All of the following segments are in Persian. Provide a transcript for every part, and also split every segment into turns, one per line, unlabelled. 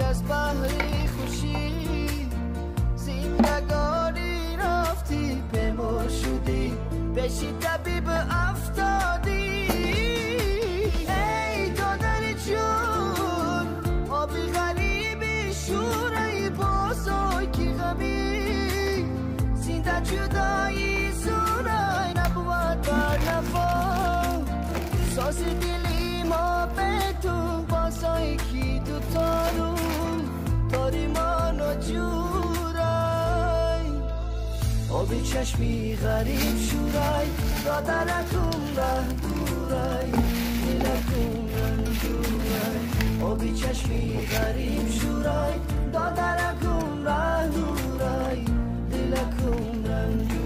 از بحری خوشی زندگانی رفتی به ما شدی بشی طبیب افتادی ای دادر جون آبی غریبی شورای بازای کی غمی زنده جدایی زورای نبود بر نفا ساز دلی ما به تو بازای کی دو تارو داری منو جورای آبی چشمی غریب شورای دادرکون ره دورای دلکون رنجورای آبی چشمی غریب شورای دادرکون ره دورای دلکون رنجورای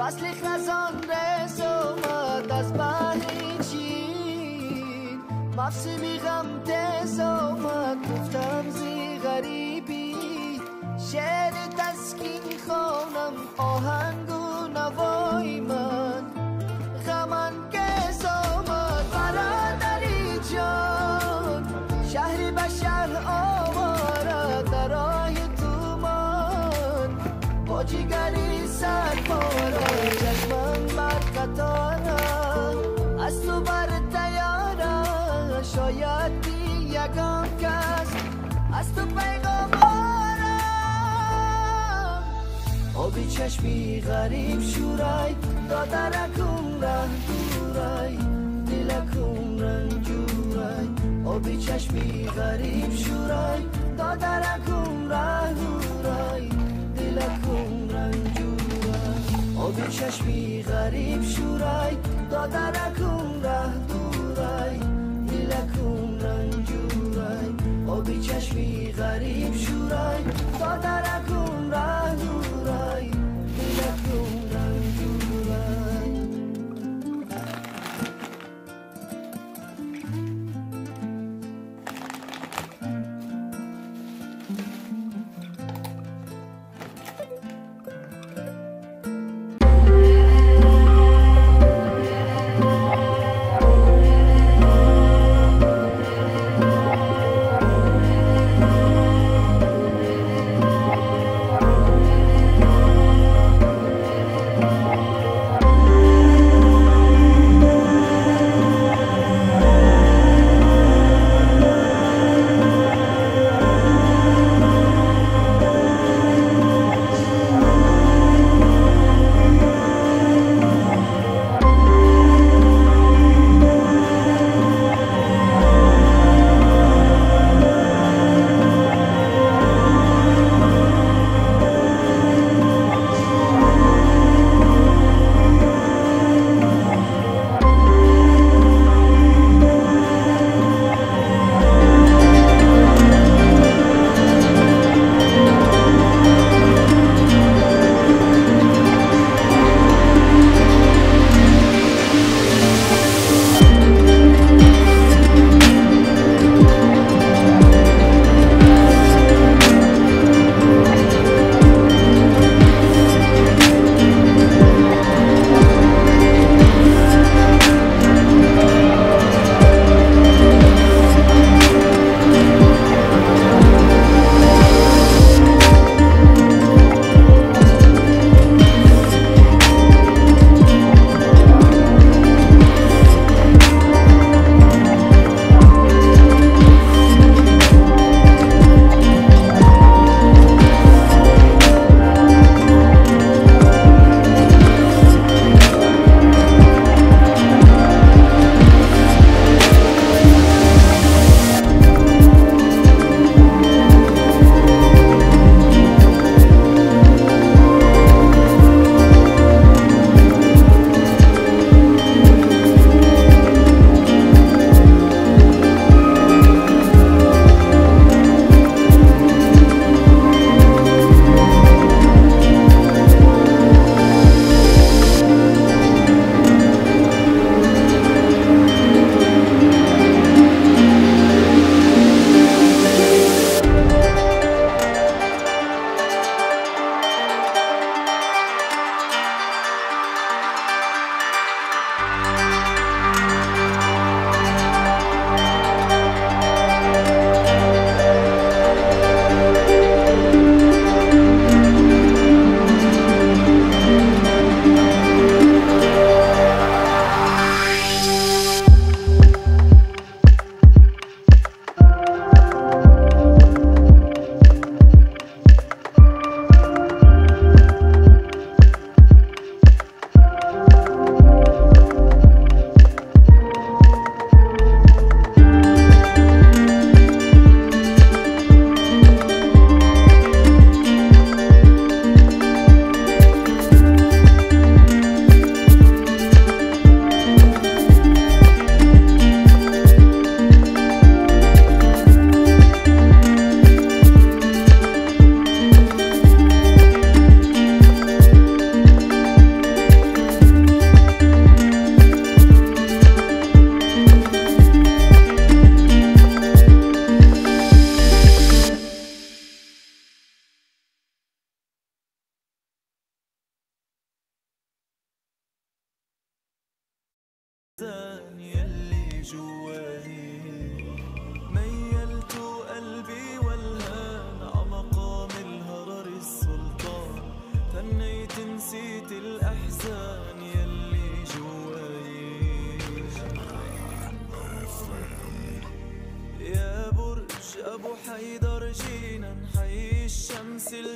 فصل خزان رز اومد از بحری چین مفسمی غم تز اومد گفتم زی غریبی شعر تسکین خونم آهنگ و نوای من غمن کز اومد برادری جان شهری بشر آواره در راه تومان با جیگری سر پارا چشمم بر قطارم از تو بر تیارم شاید دی یکم کس از تو پیغامارم آبی چشمی غریب شورای دادرکون ره دورای دلکون رنجورای آبی چشمی غریب شورای دادرکون ره دورای دلکون رنجورای آبی چشمی غریب شورای دادرکون ره دورای دلکون رنجورای آبی چشمی غریب شورای دادرکون ره دورای دلکون رنجورای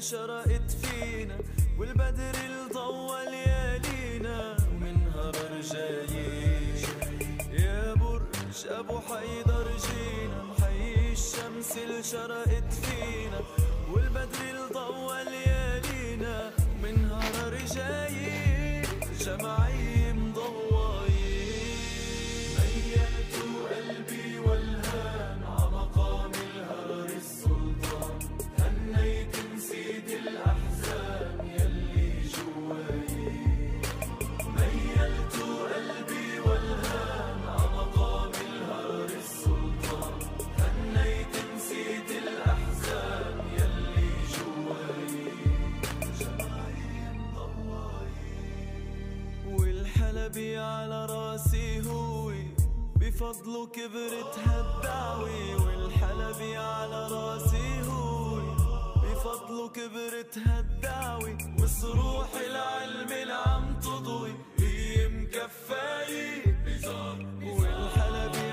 شرقت فينا والبدر الضوى ليالينا ومنها رجايين يا برج ابو حيدر جينا محيي الشمس اللي شرقت فينا والبدر الضوى ليالينا ومنها رجايين جمعي مضوايين ميلت قلبي والهان عمقام الهرر السلطان هنيت نسيت الأحزان يلي جواي ميلت قلبي والهان عمقام الهرر السلطان هنيت نسيت الأحزان يلي جواي جمعي مضواي والحلبي على راسي هو بفضله كبرت هالدعوة